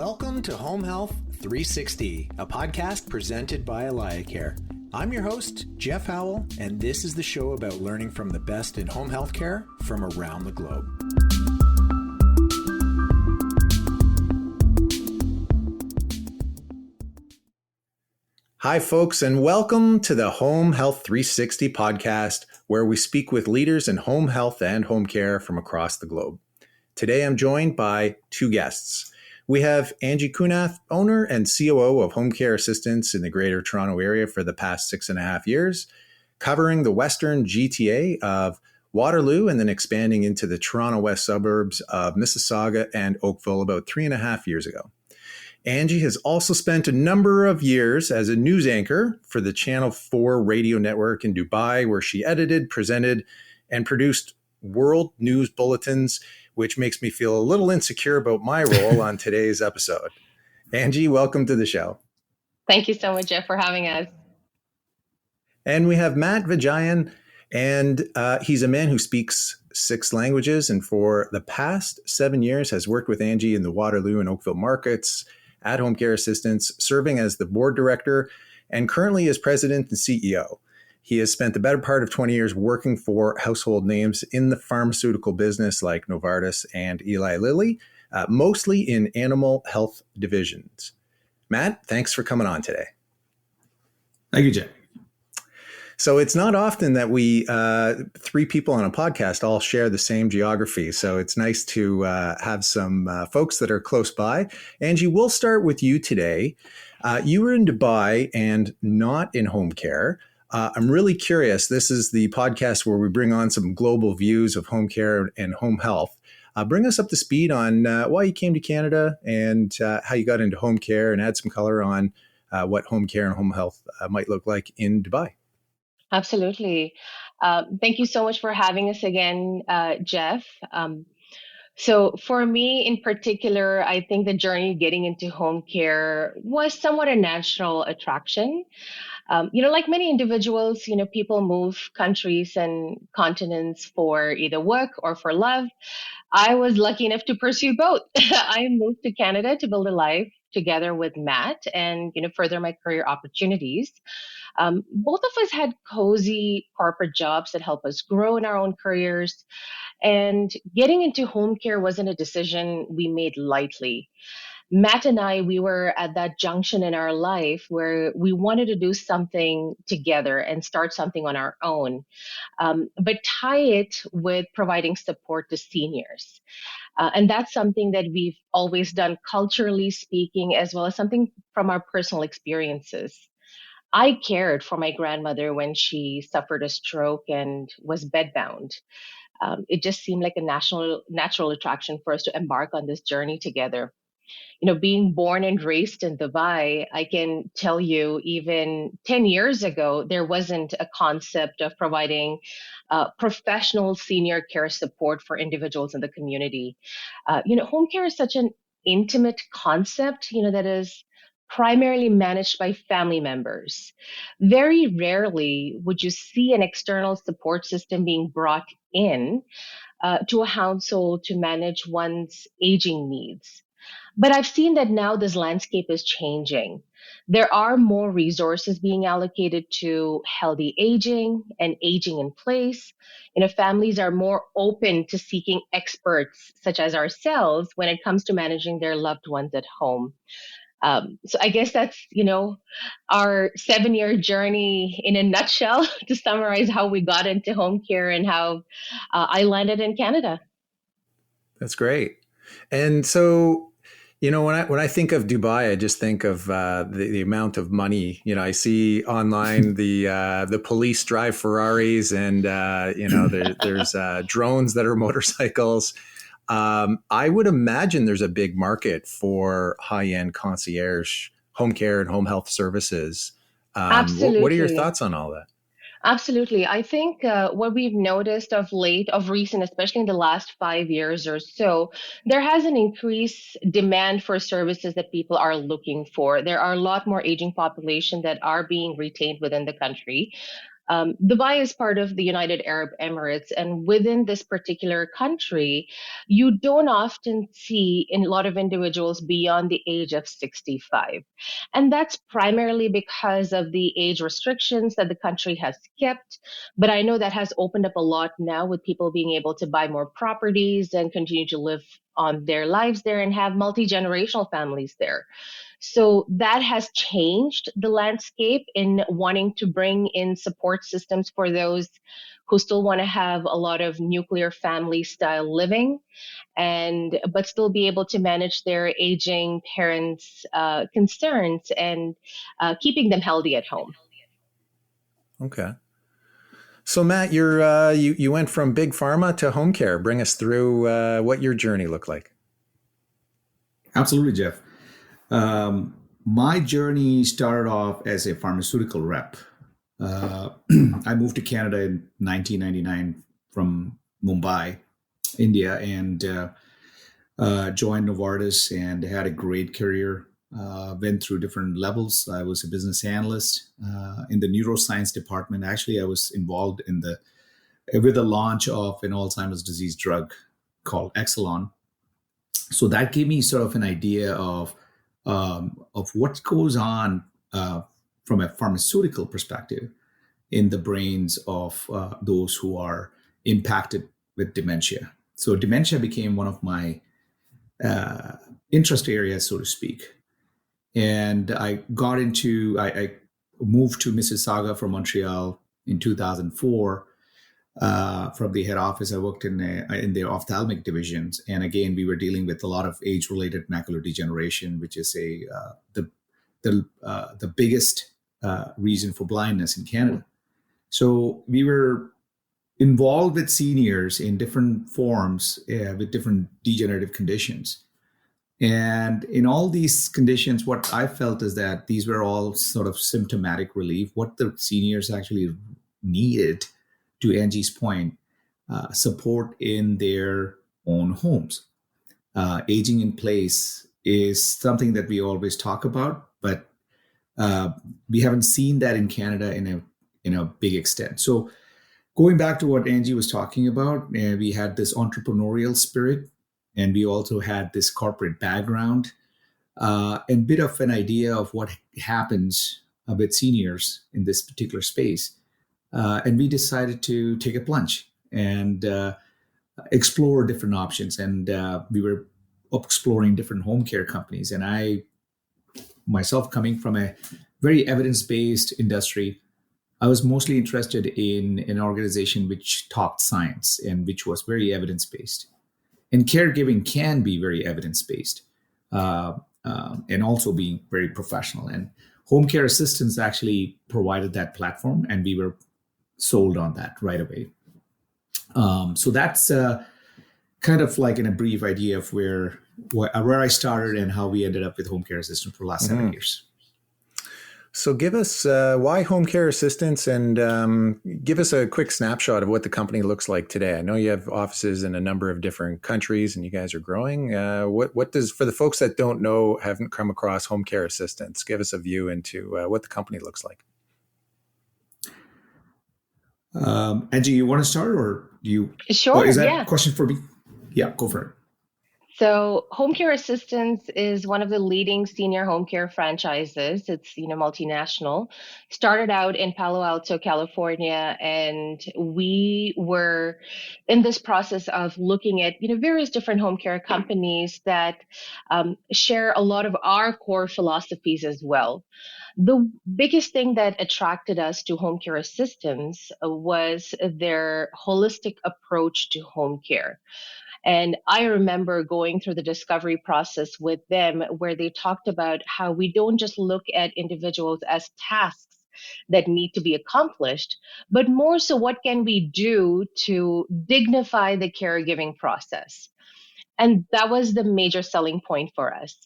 Welcome to Home Health 360, a podcast presented by AlayaCare. I'm your host, Jeff Howell, and this is the show about learning from the best in home health care from around the globe. Hi, folks, and welcome to the Home Health 360 podcast, where we speak with leaders in home health and home care from across the globe. Today, I'm joined by two guests. We have Angie Kunnath, owner and COO of Home Care Assistance in the Greater Toronto Area for the past 6.5 years, covering the Western GTA of Waterloo and then expanding into the Toronto West suburbs of Mississauga and Oakville about 3.5 years ago. Angie has also spent a number of years as a news anchor for the Channel 4 radio network in Dubai, where she edited, presented, and produced world news bulletins, which makes me feel a little insecure about my role on today's episode. Angie, welcome to the show. Thank you so much, Jeff, for having us. And we have Matt Vijayan, and he's a man who speaks 6 languages, and for the past 7 years has worked with Angie in the Waterloo and Oakville markets at Home Care Assistance, serving as the board director and currently as president and CEO. He has spent the better part of 20 years working for household names in the pharmaceutical business like Novartis and Eli Lilly, mostly in animal health divisions. Matt, thanks for coming on today. Thank you, Jeff. So it's not often that we, 3 people on a podcast, all share the same geography. So it's nice to have some folks that are close by. Angie, we'll start with you today. You were in Dubai and not in home care. I'm really curious. This is the podcast where we bring on some global views of home care and home health. Bring us up to speed on why you came to Canada and how you got into home care, and add some color on what home care and home health might look like in Dubai. Absolutely. Thank you so much for having us again, Jeff. So for me in particular, I think the journey getting into home care was somewhat a natural attraction. Like many individuals, people move countries and continents for either work or for love. I was lucky enough to pursue both. I moved to Canada to build a life together with Matt and, further my career opportunities. Both of us had cozy corporate jobs that help us grow in our own careers. And getting into home care wasn't a decision we made lightly. Matt and I, we were at that junction in our life where we wanted to do something together and start something on our own, but tie it with providing support to seniors. And that's something that we've always done culturally speaking, as well as something from our personal experiences. I cared for my grandmother when she suffered a stroke and was bedbound. It just seemed like a natural attraction for us to embark on this journey together. Being born and raised in Dubai, I can tell you even 10 years ago, there wasn't a concept of providing professional senior care support for individuals in the community. Home care is such an intimate concept, that is primarily managed by family members. Very rarely would you see an external support system being brought in to a household to manage one's aging needs. But I've seen that now this landscape is changing. There are more resources being allocated to healthy aging and aging in place. Families are more open to seeking experts such as ourselves when it comes to managing their loved ones at home. So I guess that's, our 7-year journey in a nutshell to summarize how we got into home care and how I landed in Canada. That's great. And so, when I think of Dubai, I just think of the amount of money. I see online the police drive Ferraris, and there's drones that are motorcycles. I would imagine there's a big market for high-end concierge home care and home health services. Absolutely. What are your thoughts on all that? Absolutely. I think what we've noticed of recent, especially in the last 5 years or so, there has an increased demand for services that people are looking for. There are a lot more aging population that are being retained within the country. Dubai is part of the United Arab Emirates, and within this particular country, you don't often see a lot of individuals beyond the age of 65. And that's primarily because of the age restrictions that the country has kept. But I know that has opened up a lot now with people being able to buy more properties and continue to live on their lives there and have multi-generational families there. So that has changed the landscape in wanting to bring in support systems for those who still want to have a lot of nuclear family style living and but still be able to manage their aging parents' concerns and keeping them healthy at home. Okay. So Matt, you went from big pharma to home care. Bring us through what your journey looked like. Absolutely, Jeff. My journey started off as a pharmaceutical rep. I moved to Canada in 1999 from Mumbai, India, and joined Novartis and had a great career. Went through different levels. I was a business analyst in the neuroscience department. Actually, I was involved with the launch of an Alzheimer's disease drug called Exelon. So that gave me sort of an idea of what goes on from a pharmaceutical perspective in the brains of those who are impacted with dementia. So dementia became one of my interest areas, so to speak. And I moved to Mississauga from Montreal in 2004. From the head office, I worked in the ophthalmic divisions, and again, we were dealing with a lot of age-related macular degeneration, which is the biggest reason for blindness in Canada. So we were involved with seniors in different forms with different degenerative conditions. And in all these conditions, what I felt is that these were all sort of symptomatic relief. What the seniors actually needed, to Angie's point, support in their own homes. Aging in place is something that we always talk about, but we haven't seen that in Canada in a big extent. So going back to what Angie was talking about, we had this entrepreneurial spirit, and we also had this corporate background and bit of an idea of what happens with seniors in this particular space. And we decided to take a plunge and explore different options. And we were exploring different home care companies. And I, myself, coming from a very evidence-based industry, I was mostly interested in an organization which talked science and which was very evidence-based. And caregiving can be very evidence-based and also being very professional. And home care assistants actually provided that platform, and we were sold on that right away. So that's kind of like in a brief idea of where I started and how we ended up with home care assistant for the last 7 years. So give us why home care assistants, and give us a quick snapshot of what the company looks like today. I know you have offices in a number of different countries and you guys are growing. What does, for the folks that don't know, haven't come across home care assistants, give us a view into what the company looks like. Angie, you want to start, or do you? Sure. Is that a question for me? Yeah, go for it. So Home Care Assistants is one of the leading senior home care franchises. It's, multinational. Started out in Palo Alto, California, and we were in this process of looking at, various different home care companies that share a lot of our core philosophies as well. The biggest thing that attracted us to Home Care Assistants was their holistic approach to home care. And I remember going through the discovery process with them where they talked about how we don't just look at individuals as tasks that need to be accomplished, but more so what can we do to dignify the caregiving process. And that was the major selling point for us.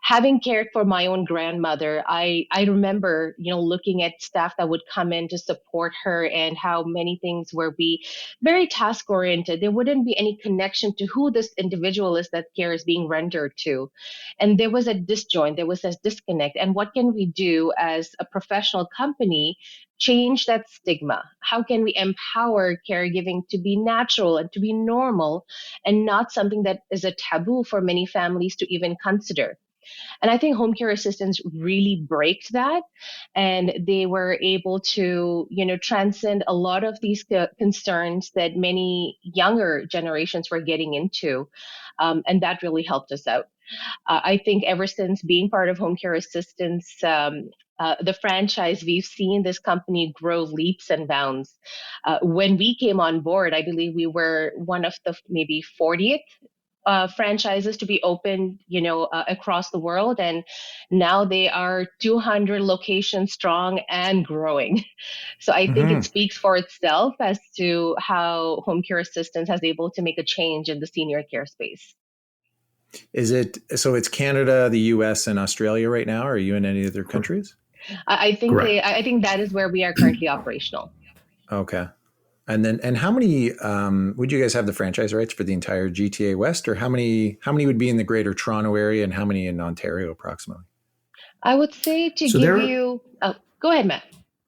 Having cared for my own grandmother, I remember, looking at staff that would come in to support her and how many things were be very task oriented. There wouldn't be any connection to who this individual is that care is being rendered to. And there was a disjoint, there was a disconnect. And what can we do as a professional company change that stigma? How can we empower caregiving to be natural and to be normal and not something that is a taboo for many families to even consider? And I think home care assistants really break that, and they were able to, transcend a lot of these concerns that many younger generations were getting into. And that really helped us out. I think ever since being part of home care assistance, the franchise, we've seen this company grow leaps and bounds. When we came on board, I believe we were one of the maybe 40th franchises to be opened, across the world, and now they are 200 locations strong and growing. So I think it Hmm. speaks for itself as to how home care assistance has able to make a change in the senior care space. Is it so? It's Canada, the U.S., and Australia right now. Are you in any other countries? Correct. I think that is where we are currently operational. Okay. And how many would you guys have the franchise rights for the entire GTA West, or how many would be in the Greater Toronto area, and how many in Ontario approximately? I would say to So give there. you, oh, go ahead, Matt.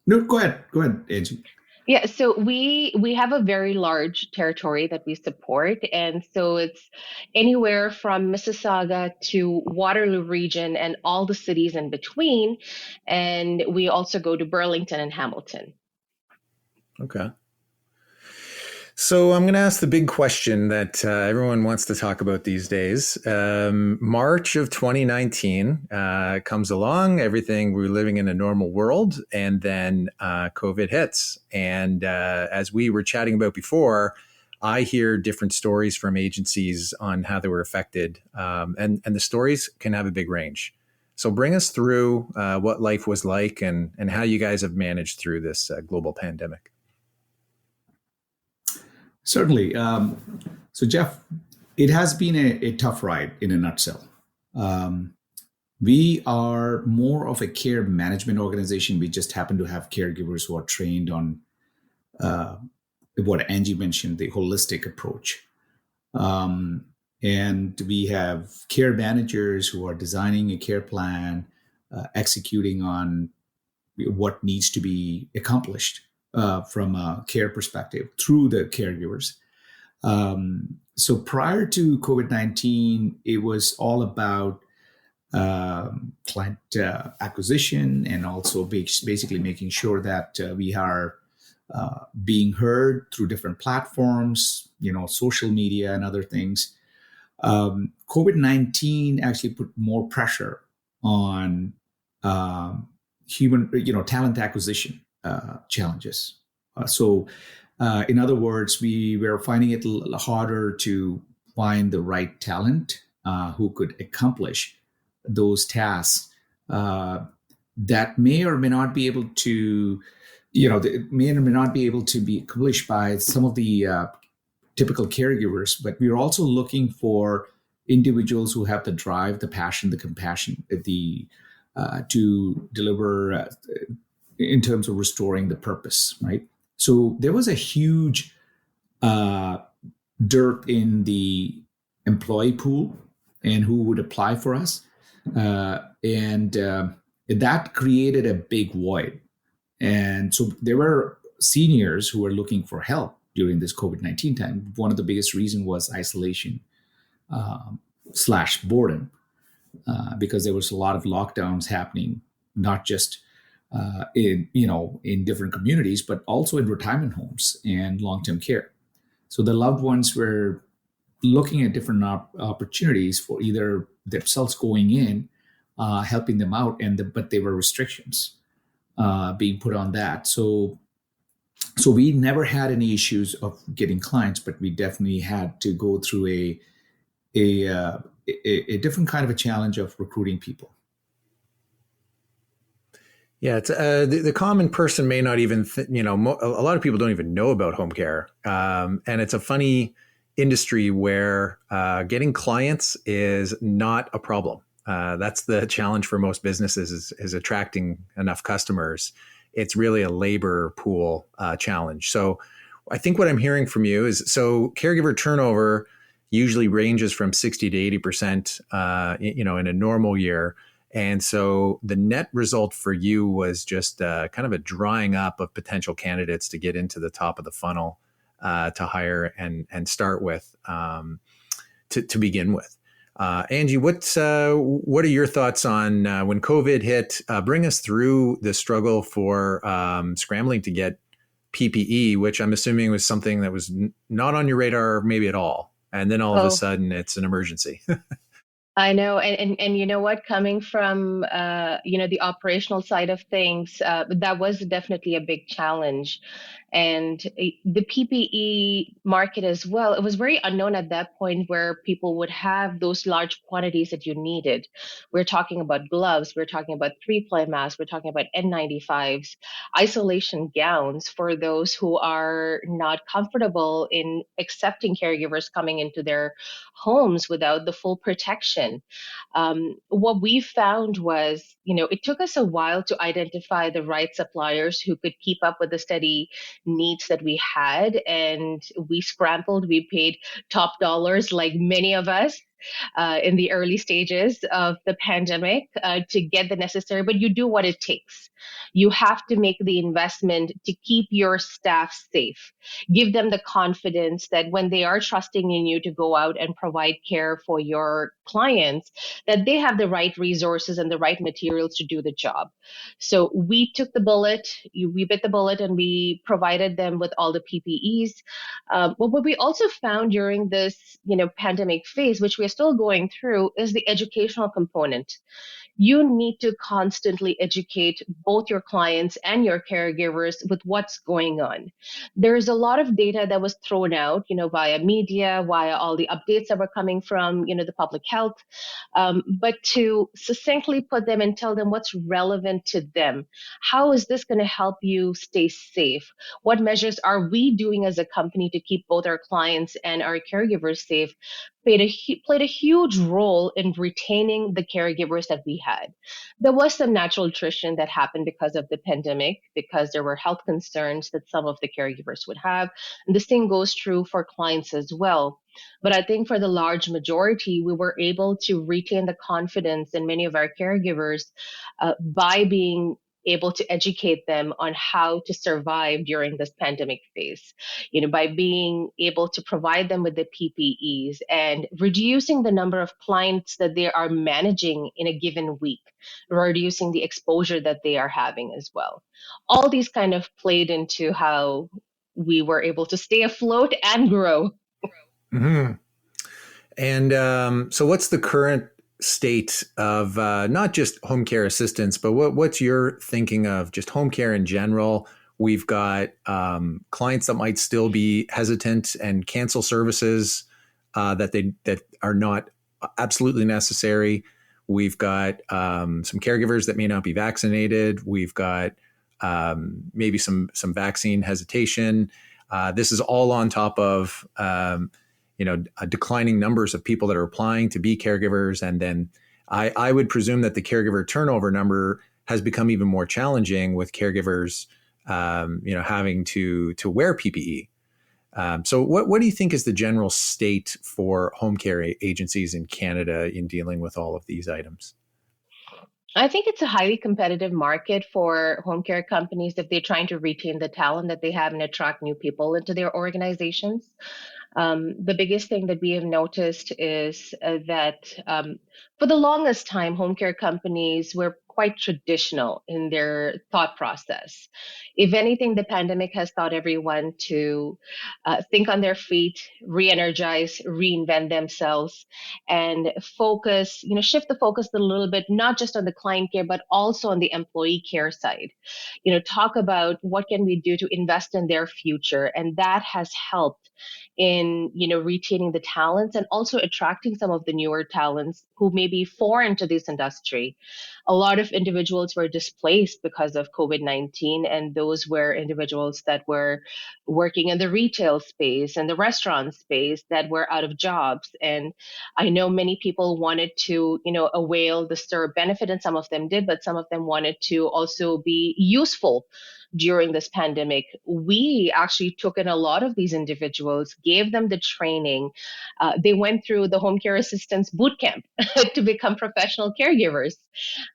No, go ahead, Angie. Yeah, so we have a very large territory that we support, and so it's anywhere from Mississauga to Waterloo region and all the cities in between, and we also go to Burlington and Hamilton. Okay. So I'm going to ask the big question that everyone wants to talk about these days. March of 2019 comes along. Everything, we're living in a normal world, and then COVID hits. And as we were chatting about before, I hear different stories from agencies on how they were affected, and the stories can have a big range. So bring us through what life was like and how you guys have managed through this global pandemic. Certainly. So, Jeff, it has been a tough ride in a nutshell. Um, we are more of a care management organization. We just happen to have caregivers who are trained on uh, what Angie mentioned, the holistic approach. Um, and we have care managers who are designing a care plan, executing on what needs to be accomplished from a care perspective through the caregivers. So prior to COVID-19, it was all about client acquisition and also basically making sure that we are being heard through different platforms, social media and other things. COVID-19 actually put more pressure on human, talent acquisition challenges. In other words, we were finding it harder to find the right talent who could accomplish those tasks that may or may not be able to, may or may not be able to be accomplished by some of the typical caregivers. But we're also looking for individuals who have the drive, the passion, the compassion, to deliver in terms of restoring the purpose, right? So there was a huge dearth in the employee pool and who would apply for us. And that created a big void. And so there were seniors who were looking for help during this COVID-19 time. One of the biggest reasons was isolation / boredom, because there was a lot of lockdowns happening, not just in different communities, but also in retirement homes and long-term care. So the loved ones were looking at different opportunities for either themselves going in, helping them out, but there were restrictions being put on that. So we never had any issues of getting clients, but we definitely had to go through a different kind of a challenge of recruiting people. Yeah, it's the common person may not even, a lot of people don't even know about home care. And it's a funny industry where getting clients is not a problem. That's the challenge for most businesses is attracting enough customers. It's really a labor pool challenge. So I think what I'm hearing from you is, so caregiver turnover usually ranges from 60 to 80%, in a normal year. And so the net result for you was just kind of a drying up of potential candidates to get into the top of the funnel to hire and start with to begin with. Angie, what are your thoughts on when COVID hit? Bring us through the struggle for scrambling to get PPE, which I'm assuming was something that was not on your radar maybe at all. And then all of a Oh, sudden it's an emergency. I know, and you know what, coming from the operational side of things, that was definitely a big challenge. And the PPE market as well, it was very unknown at that point where people would have those large quantities that you needed. We're talking about gloves, we're talking about three-ply masks, we're talking about N95s, isolation gowns for those who are not comfortable in accepting caregivers coming into their homes without the full protection. What we found was, it took us a while to identify the right suppliers who could keep up with the steady needs that we had. And we scrambled, we paid top dollars, like many of us. In the early stages of the pandemic to get the necessary, but you do what it takes. You have to make the investment to keep your staff safe. Give them the confidence that when they are trusting in you to go out and provide care for your clients, that they have the right resources and the right materials to do the job. So we took the bullet, we bit the bullet, and we provided them with all the PPEs. But what we also found during this, pandemic phase, which we're still going through, is the educational component. You need to constantly educate both your clients and your caregivers with what's going on. There's a lot of data that was thrown out, via media, via all the updates that were coming from, the public health. But to succinctly put them and tell them what's relevant to them. How is this going to help you stay safe? What measures are we doing as a company to keep both our clients and our caregivers safe? Played a huge role in retaining the caregivers that we had. There was some natural attrition that happened because of the pandemic, because there were health concerns that some of the caregivers would have. And the same goes true for clients as well. But I think for the large majority, we were able to retain the confidence in many of our caregivers by being able to educate them on how to survive during this pandemic phase, by being able to provide them with the PPEs and reducing the number of clients that they are managing in a given week, reducing the exposure that they are having as well. All these kind of played into how we were able to stay afloat and grow. Mm-hmm. And so what's the current state of not just home care assistance, but what's your thinking of just home care in general? We've got clients that might still be hesitant and cancel services that are not absolutely necessary. We've got some caregivers that may not be vaccinated. We've got maybe some vaccine hesitation. This is all on top of declining numbers of people that are applying to be caregivers. And then I would presume that the caregiver turnover number has become even more challenging with caregivers, having to wear PPE. So what do you think is the general state for home care agencies in Canada in dealing with all of these items? I think it's a highly competitive market for home care companies if they're trying to retain the talent that they have and attract new people into their organizations. The biggest thing that we have noticed is that for the longest time, home care companies were quite traditional in their thought process. If anything, the pandemic has taught everyone to think on their feet, re-energize, reinvent themselves, and focus, shift the focus a little bit, not just on the client care, but also on the employee care side. Talk about what can we do to invest in their future, and that has helped in retaining the talents and also attracting some of the newer talents who may be foreign to this industry. A lot of individuals were displaced because of COVID-19, and those were individuals that were working in the retail space and the restaurant space that were out of jobs. And I know many people wanted to avail the STIR benefit, and some of them did, but some of them wanted to also be useful during this pandemic, we actually took in a lot of these individuals, gave them the training. They went through the home care assistance boot camp to become professional caregivers.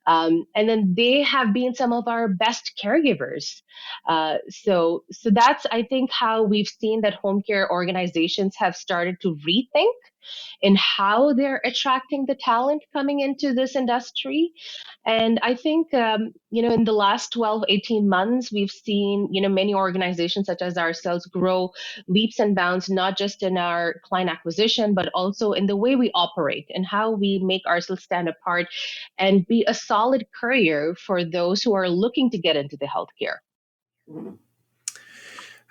And then they have been some of our best caregivers. So that's, I think, how we've seen that home care organizations have started to rethink in how they're attracting the talent coming into this industry. And I think, in the last 12, 18 months, we've seen, many organizations such as ourselves grow leaps and bounds, not just in our client acquisition, but also in the way we operate and how we make ourselves stand apart and be a solid courier for those who are looking to get into the healthcare.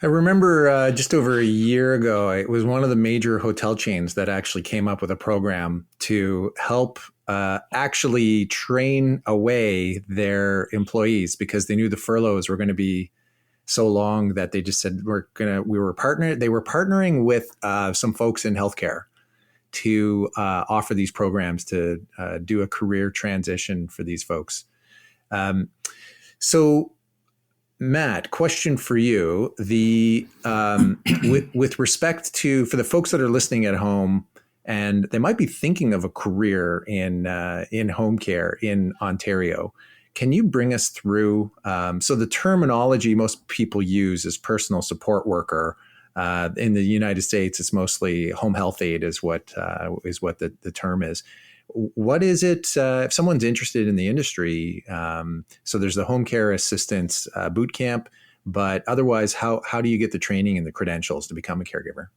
I remember just over a year ago, it was one of the major hotel chains that actually came up with a program to help actually train away their employees because they knew the furloughs were going to be so long that they just said, they were partnering with some folks in healthcare to offer these programs to do a career transition for these folks. So Matt, question for you: with respect to, for the folks that are listening at home, and they might be thinking of a career in home care in Ontario, can you bring us through? So the terminology most people use is personal support worker. In the United States, it's mostly home health aide is what the term is. What is it if someone's interested in the industry? So there's the home care assistance boot camp, but otherwise, how do you get the training and the credentials to become a caregiver?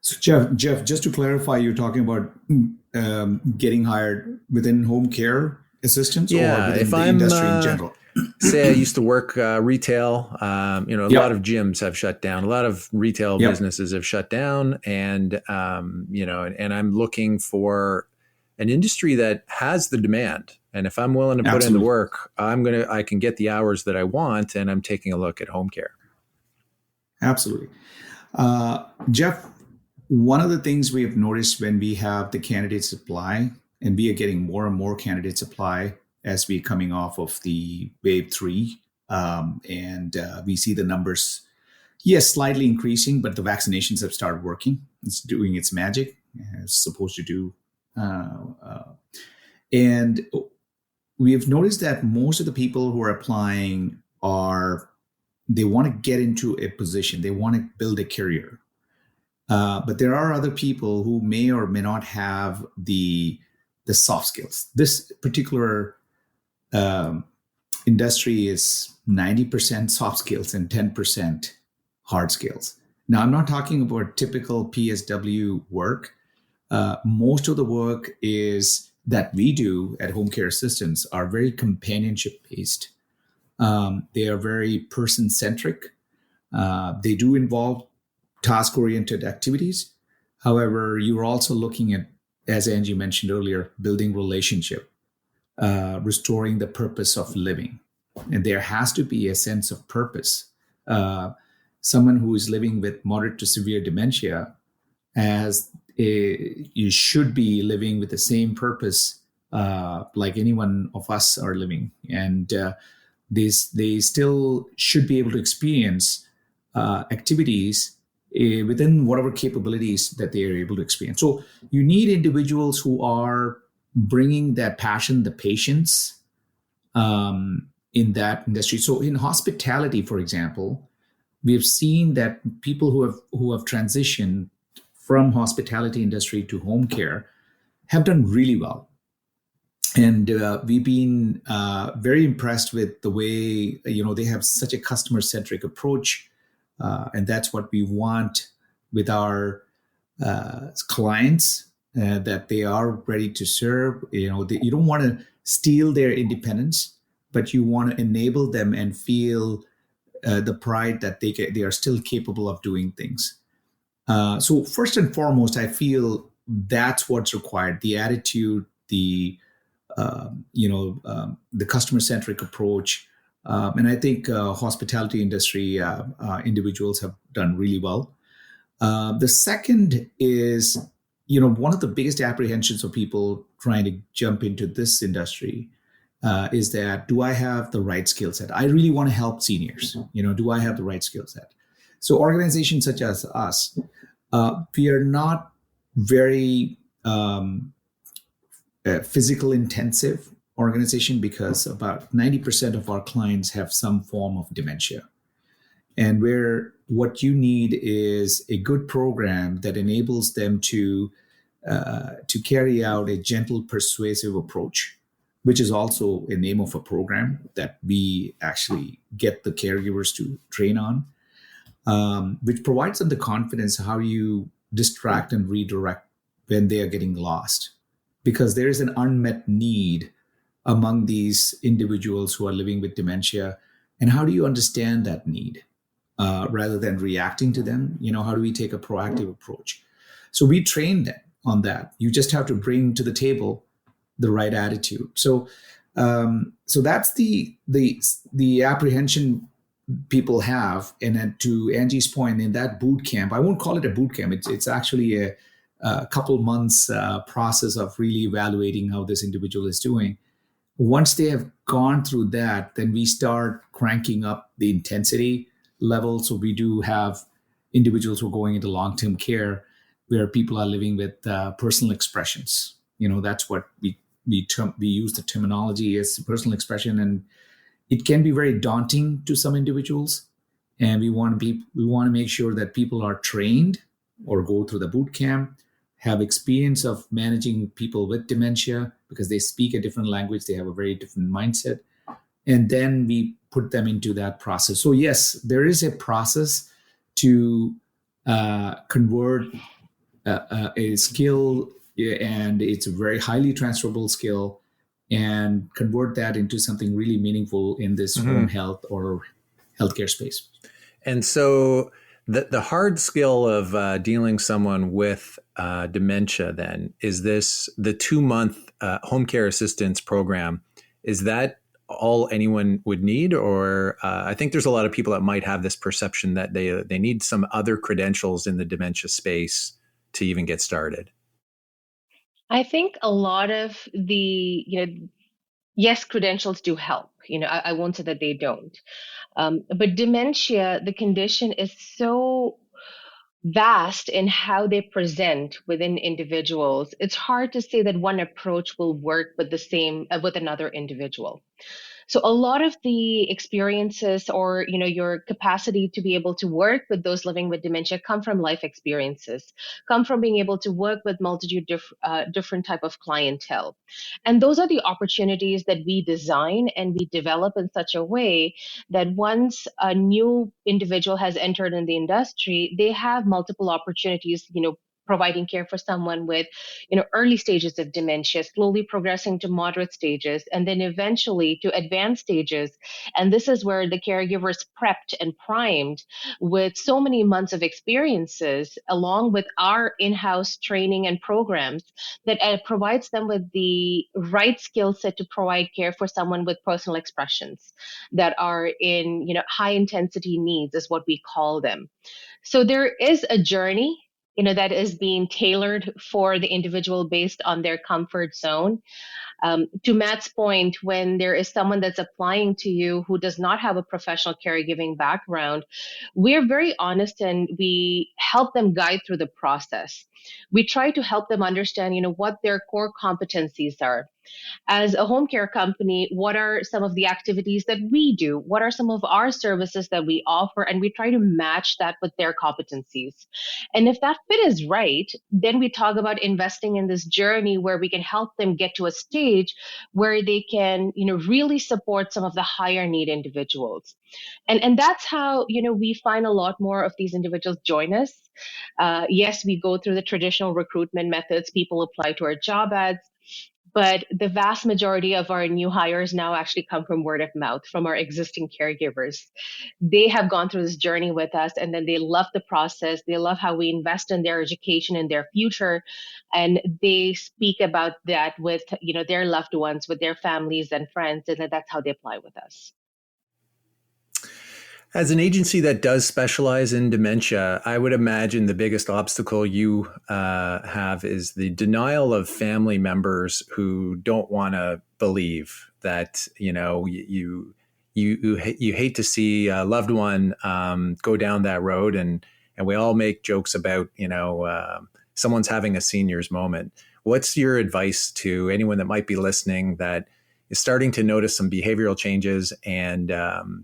So Jeff, just to clarify, you're talking about getting hired within home care assistance, or within the industry in general? Say I used to work retail. A lot of gyms have shut down. A lot of retail businesses have shut down, and and I'm looking for an industry that has the demand. And if I'm willing to put in the work, I can get the hours that I want, and I'm taking a look at home care. Absolutely, Jeff. One of the things we have noticed when we have the candidate supply, and we are getting more and more candidate supply as we're coming off of the wave 3, and we see the numbers, slightly increasing, but the vaccinations have started working. It's doing its magic, it's supposed to do. And we have noticed that most of the people who are applying they want to get into a position, they want to build a career. But there are other people who may or may not have the soft skills. This particular industry is 90% soft skills and 10% hard skills. Now, I'm not talking about typical PSW work. Most of the work that we do at Home Care Assistants are very companionship based. They are very person centric. They do involve task oriented activities. However, you're also looking at, as Angie mentioned earlier, building relationship. Restoring the purpose of living. And there has to be a sense of purpose. Someone who is living with moderate to severe dementia, you should be living with the same purpose like any one of us are living. And they still should be able to experience activities within whatever capabilities that they are able to experience. So you need individuals who are bringing that passion, the patience in that industry. So in hospitality, for example, we have seen that people who have transitioned from hospitality industry to home care have done really well. And we've been very impressed with the way, they have such a customer-centric approach. And that's what we want with our clients. That they are ready to serve. You don't want to steal their independence, but you want to enable them and feel the pride that they are still capable of doing things. So first and foremost, I feel that's what's required: the attitude, the customer-centric approach, and I think hospitality industry individuals have done really well. The second is, one of the biggest apprehensions of people trying to jump into this industry is that, do I have the right skill set? I really want to help seniors. Do I have the right skill set? So organizations such as us, we are not very physical intensive organization, because about 90% of our clients have some form of dementia. And where what you need is a good program that enables them to carry out a gentle, persuasive approach, which is also a name of a program that we actually get the caregivers to train on, which provides them the confidence how you distract and redirect when they are getting lost. Because there is an unmet need among these individuals who are living with dementia. And how do you understand that need rather than reacting to them? How do we take a proactive approach? So we train them on that. You just have to bring to the table the right attitude. So that's the apprehension people have. And then to Angie's point, in that boot camp, I won't call it a boot camp. It's actually a couple months process of really evaluating how this individual is doing. Once they have gone through that, then we start cranking up the intensity level. So we do have individuals who are going into long-term care where people are living with personal expressions. That's what we use the terminology as personal expression, and it can be very daunting to some individuals. And we want to make sure that people are trained or go through the boot camp, have experience of managing people with dementia, because they speak a different language, they have a very different mindset, and then we put them into that process. So yes, there is a process to convert a skill, and it's a very highly transferable skill, and convert that into something really meaningful in this home health or healthcare space. And so the hard skill of dealing someone with dementia then is this, the 2-month home care assistance program. Is that all anyone would need? Or I think there's a lot of people that might have this perception that they need some other credentials in the dementia space to even get started. I think a lot of the, yes, credentials do help. I won't say that they don't. But dementia, the condition, is so vast in how they present within individuals. It's hard to say that one approach will work with the same with another individual. So a lot of the experiences, or your capacity to be able to work with those living with dementia, come from life experiences, come from being able to work with multitude different type of clientele. And those are the opportunities that we design and we develop in such a way that once a new individual has entered in the industry, they have multiple opportunities, providing care for someone with early stages of dementia, slowly progressing to moderate stages, and then eventually to advanced stages. And this is where the caregiver is prepped and primed with so many months of experiences, along with our in-house training and programs, that provides them with the right skill set to provide care for someone with personal expressions that are in high intensity needs, is what we call them. So there is a journey that is being tailored for the individual based on their comfort zone. To Matt's point, when there is someone that's applying to you who does not have a professional caregiving background, we're very honest and we help them guide through the process. We try to help them understand, what their core competencies are. As a home care company, what are some of the activities that we do? What are some of our services that we offer? And we try to match that with their competencies. And if that fit is right, then we talk about investing in this journey where we can help them get to a stage where they can, really support some of the higher need individuals. And that's how, we find a lot more of these individuals join us. Yes, we go through the traditional recruitment methods. People apply to our job ads. But the vast majority of our new hires now actually come from word of mouth from our existing caregivers. They have gone through this journey with us, and then they love the process. They love how we invest in their education and their future. And they speak about that with, their loved ones, with their families and friends. And that's how they apply with us. As an agency that does specialize in dementia, I would imagine the biggest obstacle you have is the denial of family members who don't want to believe that, you hate to see a loved one go down that road, and we all make jokes about someone's having a senior's moment. What's your advice to anyone that might be listening that is starting to notice some behavioral changes, and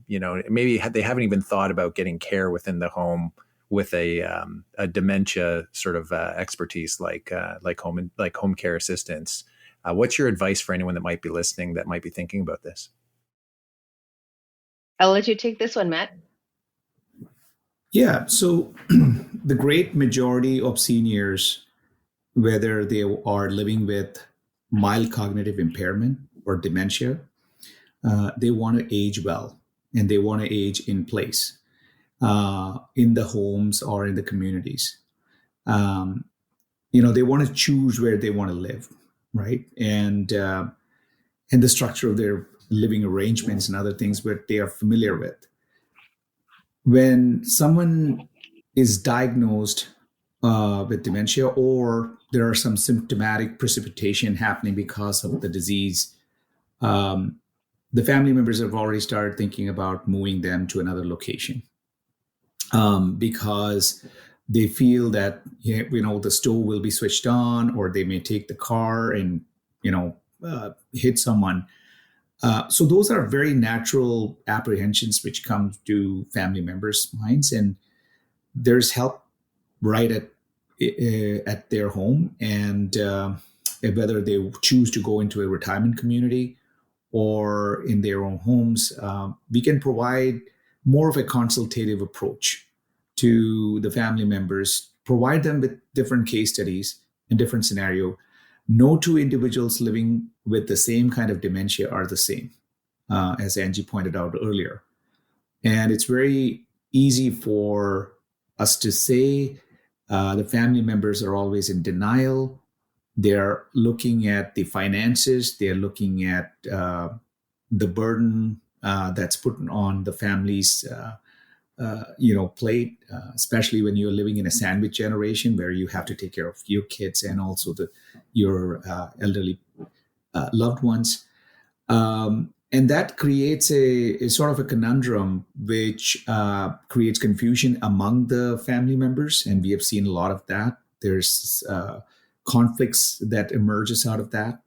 maybe they haven't even thought about getting care within the home with a dementia sort of expertise like home care assistance? What's your advice for anyone that might be listening that might be thinking about this? I'll let you take this one, Matt. Yeah. So the great majority of seniors, whether they are living with mild cognitive impairment or dementia, they want to age well, and they want to age in place, in the homes or in the communities. They want to choose where they want to live, right? And the structure of their living arrangements and other things where they are familiar with. When someone is diagnosed with dementia, or there are some symptomatic precipitation happening because of the disease, the family members have already started thinking about moving them to another location, because they feel that the stove will be switched on, or they may take the car and hit someone. So those are very natural apprehensions which come to family members' minds, and there's help right at their home. And whether they choose to go into a retirement community or in their own homes, we can provide more of a consultative approach to the family members, provide them with different case studies in different scenario. No two individuals living with the same kind of dementia are the same, as Angie pointed out earlier. And it's very easy for us to say the family members are always in denial. They're looking at the finances. They're looking at the burden that's put on the family's plate, especially when you're living in a sandwich generation where you have to take care of your kids and also your elderly loved ones. And that creates a sort of a conundrum, which creates confusion among the family members. And we have seen a lot of that. There's conflicts that emerges out of that.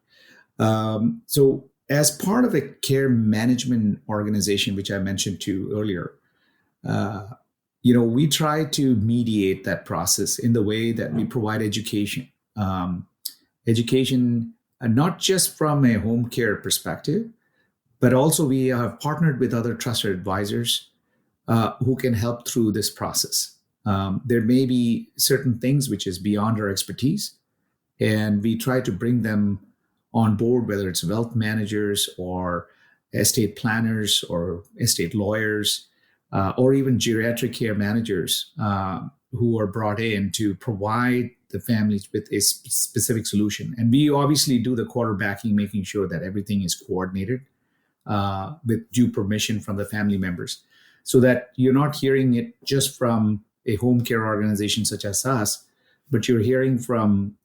So as part of a care management organization, which I mentioned to you earlier, we try to mediate that process in the way that we provide education. Education, not just from a home care perspective, but also we have partnered with other trusted advisors who can help through this process. There may be certain things which is beyond our expertise, and we try to bring them on board, whether it's wealth managers or estate planners or estate lawyers, or even geriatric care managers who are brought in to provide the families with a specific solution. And we obviously do the quarterbacking, making sure that everything is coordinated with due permission from the family members, so that you're not hearing it just from a home care organization such as us, but you're hearing from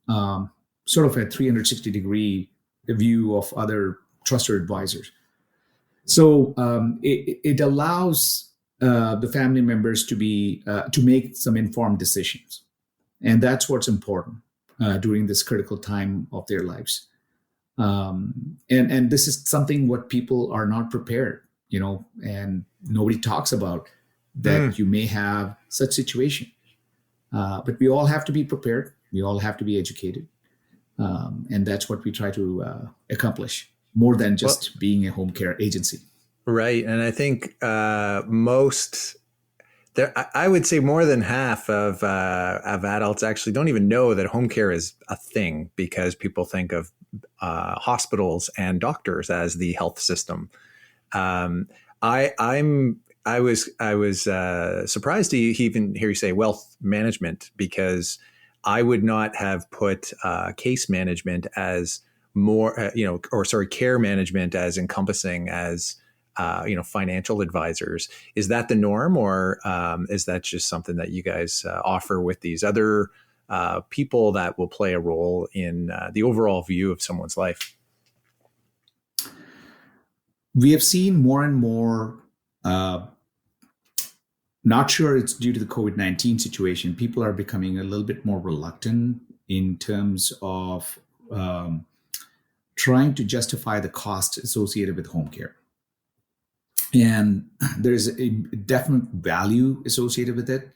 sort of a 360-degree view of other trusted advisors. So it allows the family members to make some informed decisions. And that's what's important during this critical time of their lives. And this is something what people are not prepared, and nobody talks about that you may have such situation. But we all have to be prepared. We all have to be educated. And that's what we try to accomplish, more than just being a home care agency. Right. And I think I would say more than half of adults actually don't even know that home care is a thing, because people think of hospitals and doctors as the health system. I was surprised to even hear you say wealth management, because I would not have put case management as more, care management as encompassing as financial advisors. Is that the norm, or is that just something that you guys offer with these other people that will play a role in the overall view of someone's life? We have seen more and more, not sure it's due to the COVID-19 situation, people are becoming a little bit more reluctant in terms of trying to justify the cost associated with home care. And there's a definite value associated with it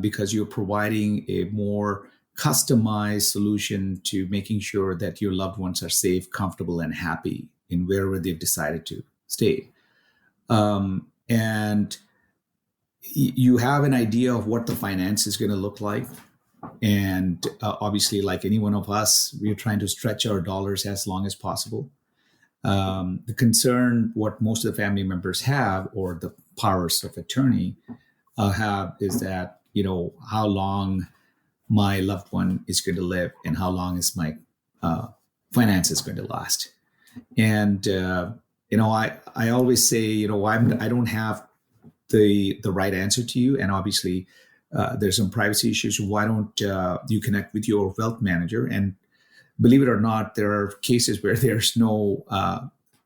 because you're providing a more customized solution to making sure that your loved ones are safe, comfortable, and happy in wherever they've decided to stay. And you have an idea of what the finance is going to look like. And obviously, like any one of us, we're trying to stretch our dollars as long as possible. The concern, what most of the family members have, or the powers of attorney have, is that, how long my loved one is going to live and how long is my finances going to last. And, I always say, I don't have the right answer to you. And obviously, there's some privacy issues. Why don't you connect with your wealth manager? And believe it or not, there are cases where there's no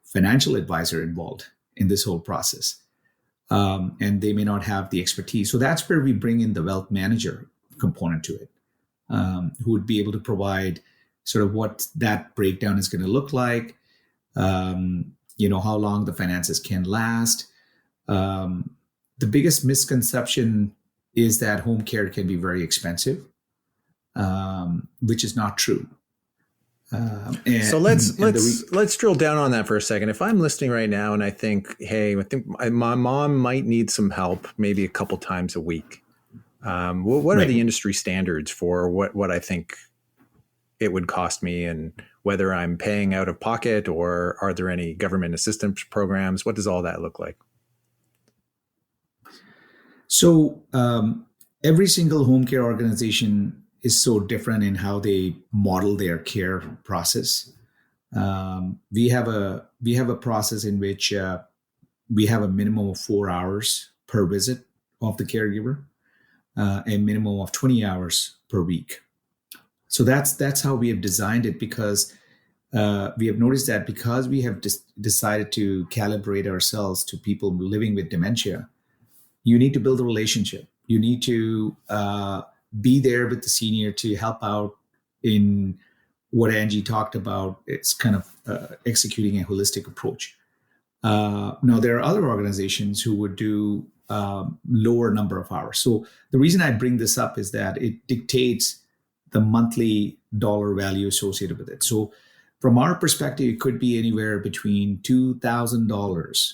financial advisor involved in this whole process. And they may not have the expertise. So that's where we bring in the wealth manager component to it, who would be able to provide sort of what that breakdown is going to look like, how long the finances can last. The biggest misconception is that home care can be very expensive, which is not true. So let's drill down on that for a second. If I'm listening right now and I think my mom might need some help, maybe a couple times a week. What are the industry standards for what I think it would cost me, and whether I'm paying out of pocket, or are there any government assistance programs? What does all that look like? So every single home care organization is so different in how they model their care process. We have a process in which we have a minimum of 4 hours per visit of the caregiver, a minimum of 20 hours per week. So that's how we have designed it, because we have noticed that because we have decided to calibrate ourselves to people living with dementia, you need to build a relationship. You need to be there with the senior to help out in what Angie talked about. It's kind of executing a holistic approach. Now, there are other organizations who would do lower number of hours. So the reason I bring this up is that it dictates the monthly dollar value associated with it. So from our perspective, it could be anywhere between $2,000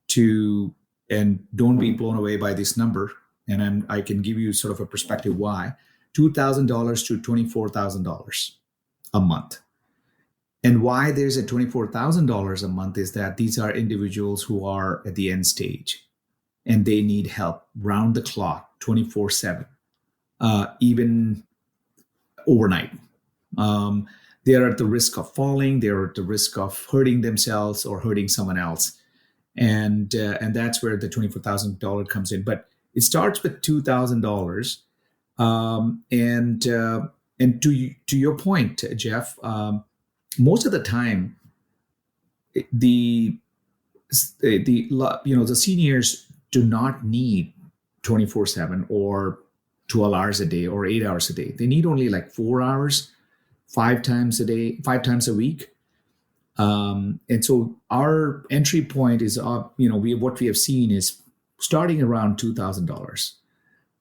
to, and don't be blown away by this number, and I can give you sort of a perspective why, $2,000 to $24,000 a month. And why there's a $24,000 a month is that these are individuals who are at the end stage and they need help round the clock, 24/7, even overnight. They are at the risk of falling. They're at the risk of hurting themselves or hurting someone else. And that's where the $24,000 comes in. But it starts with $2,000. And to your point, Jeff, most of the time, the seniors do not need 24/7 or 12 hours a day or 8 hours a day. They need only like 4 hours, 5 times a day, 5 times a week. And so our entry point is, what we have seen is starting around $2,000.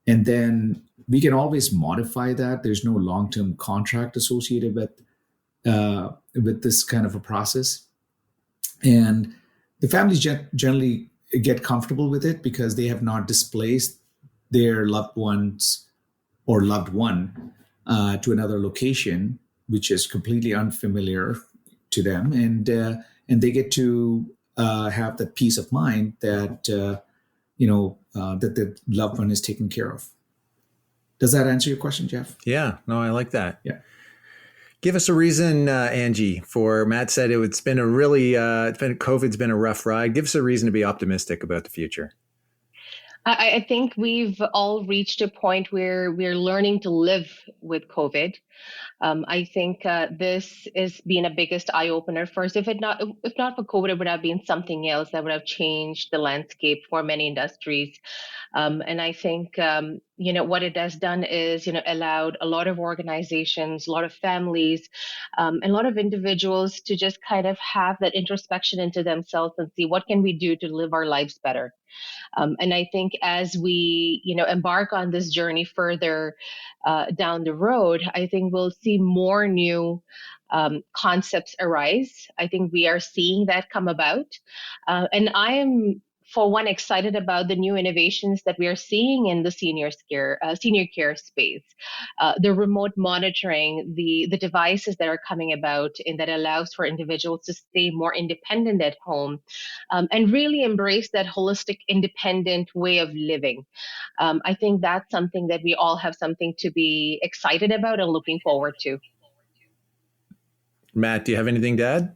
And then we can always modify that. There's no long-term contract associated with this kind of a process. And the families generally get comfortable with it because they have not displaced their loved ones or loved one to another location, which is completely unfamiliar to them. And they get to have the peace of mind that, that the loved one is taken care of. Does that answer your question, Jeff? Yeah, no, I like that. Yeah. Give us a reason, Angie, for Matt said it's been a really, COVID's been a rough ride. Give us a reason to be optimistic about the future. I think we've all reached a point where we're learning to live with COVID. I think this has been a biggest eye opener for us. If not for COVID, it would have been something else that would have changed the landscape for many industries. And I think what it has done is allowed a lot of organizations, a lot of families, and a lot of individuals to just kind of have that introspection into themselves and see what can we do to live our lives better. And I think as we, embark on this journey further down the road, I think we'll see more new concepts arise. I think we are seeing that come about. And I am, for one, excited about the new innovations that we are seeing in the senior care space. The remote monitoring, the devices that are coming about, and that allows for individuals to stay more independent at home, and really embrace that holistic, independent way of living. I think that's something that we all have something to be excited about and looking forward to. Matt, do you have anything to add?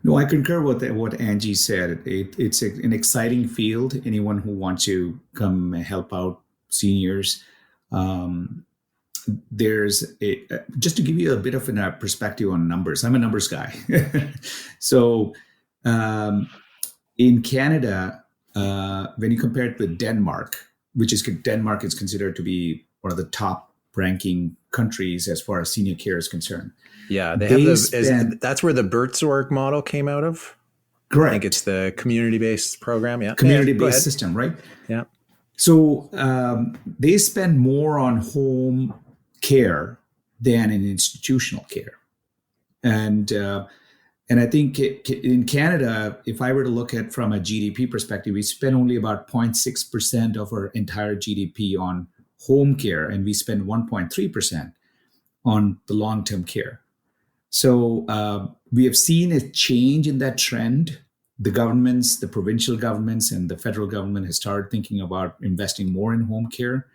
No, I concur with what Angie said. It's an exciting field. Anyone who wants to come help out seniors, just to give you a bit of a perspective on numbers. I'm a numbers guy. So in Canada, when you compare it with Denmark, Denmark is considered to be one of the top ranking countries as far as senior care is concerned. Yeah, that's where the Bertzorg model came out of. Correct. I think it's the community-based program. Yeah, community-based system, right? Yeah. So they spend more on home care than in institutional care, and I think in Canada, if I were to look at from a GDP perspective, we spend only about 0.6% of our entire GDP on home care, and we spend 1.3% on the long-term care. So we have seen a change in that trend. The governments, the provincial governments and the federal government has started thinking about investing more in home care.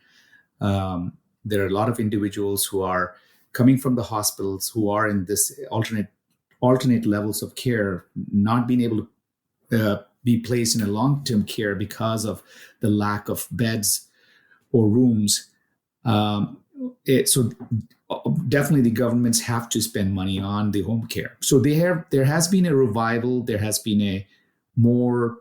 There are a lot of individuals who are coming from the hospitals who are in this alternate levels of care, not being able to be placed in a long-term care because of the lack of beds or rooms. So definitely the governments have to spend money on the home care. So there has been a revival. There has been a more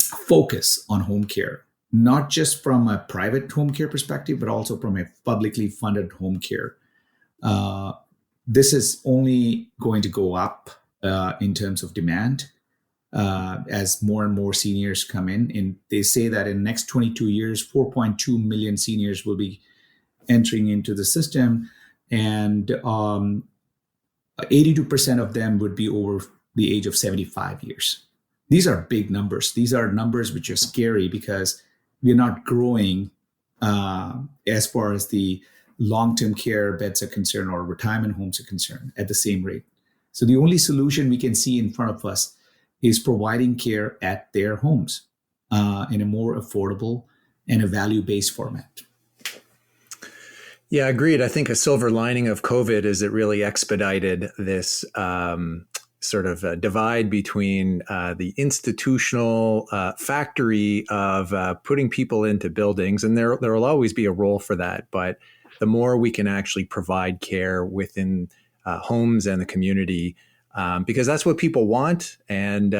focus on home care, not just from a private home care perspective, but also from a publicly funded home care. This is only going to go up in terms of demand as more and more seniors come in. And they say that in the next 22 years, 4.2 million seniors will be entering into the system, and 82% of them would be over the age of 75 years. These are big numbers. These are numbers which are scary because we're not growing as far as the long-term care beds are concerned or retirement homes are concerned at the same rate. So the only solution we can see in front of us is providing care at their homes in a more affordable and a value-based format. Yeah, agreed. I think a silver lining of COVID is it really expedited this sort of divide between the institutional factory of putting people into buildings, and there will always be a role for that. But the more we can actually provide care within homes and the community, because that's what people want, and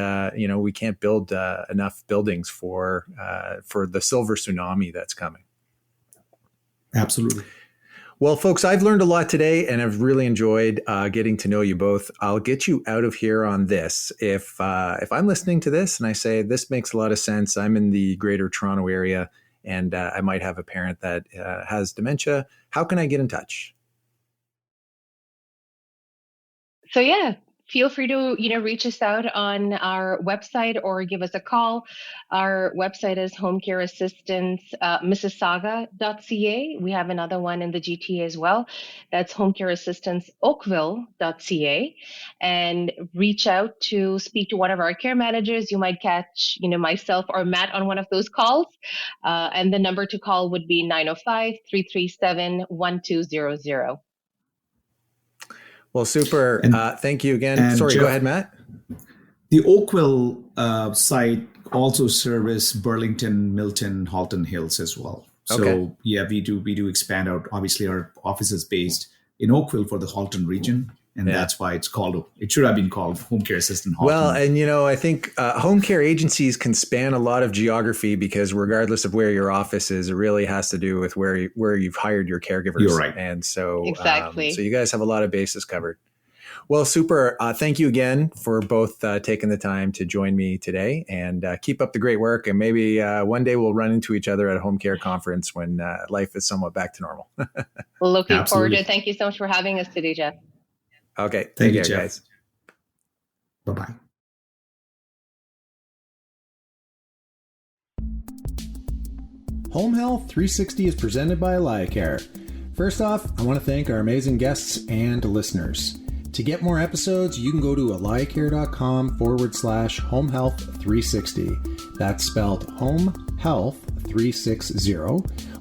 we can't build enough buildings for the silver tsunami that's coming. Absolutely. Well, folks, I've learned a lot today, and I've really enjoyed getting to know you both. I'll get you out of here on this. If I'm listening to this and I say, this makes a lot of sense, I'm in the Greater Toronto area, and I might have a parent that has dementia, how can I get in touch? So yeah, feel free to reach us out on our website or give us a call. Our website is homecareassistance.mississauga.ca. We have another one in the GTA as well. That's homecareassistanceoakville.ca. And reach out to speak to one of our care managers. You might catch myself or Matt on one of those calls. And the number to call would be 905-337-1200. Well, super. Thank you again. Sorry, Jeff, go ahead, Matt. The Oakville site also service Burlington, Milton, Halton Hills as well. So yeah, we do expand out. Obviously, our office is based in Oakville for the Halton region. And that's why it should have been called Home Care Assistant Halton. Well, and I think home care agencies can span a lot of geography because regardless of where your office is, it really has to do with where you've hired your caregivers. You're right. And so, exactly. So you guys have a lot of bases covered. Well, super. Thank you again for both taking the time to join me today, and keep up the great work. And maybe one day we'll run into each other at a home care conference when life is somewhat back to normal. Looking forward to it. Thank you so much for having us today, Jeff. Okay. Thank you, care, Jeff. guys. Bye-bye. Home Health 360 is presented by AlayaCare. First off, I want to thank our amazing guests and listeners. To get more episodes, you can go to AlayaCare.com/Home Health 360. That's spelled Home Health 360,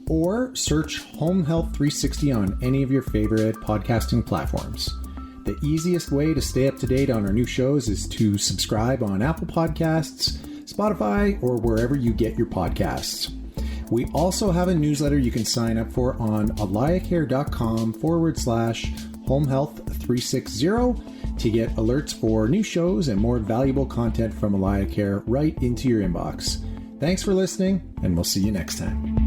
or search Home Health 360 on any of your favorite podcasting platforms. The easiest way to stay up to date on our new shows is to subscribe on Apple Podcasts, Spotify, or wherever you get your podcasts. We also have a newsletter you can sign up for on AlayaCare.com/Home Health 360 to get alerts for new shows and more valuable content from AlayaCare right into your inbox. Thanks for listening, and we'll see you next time.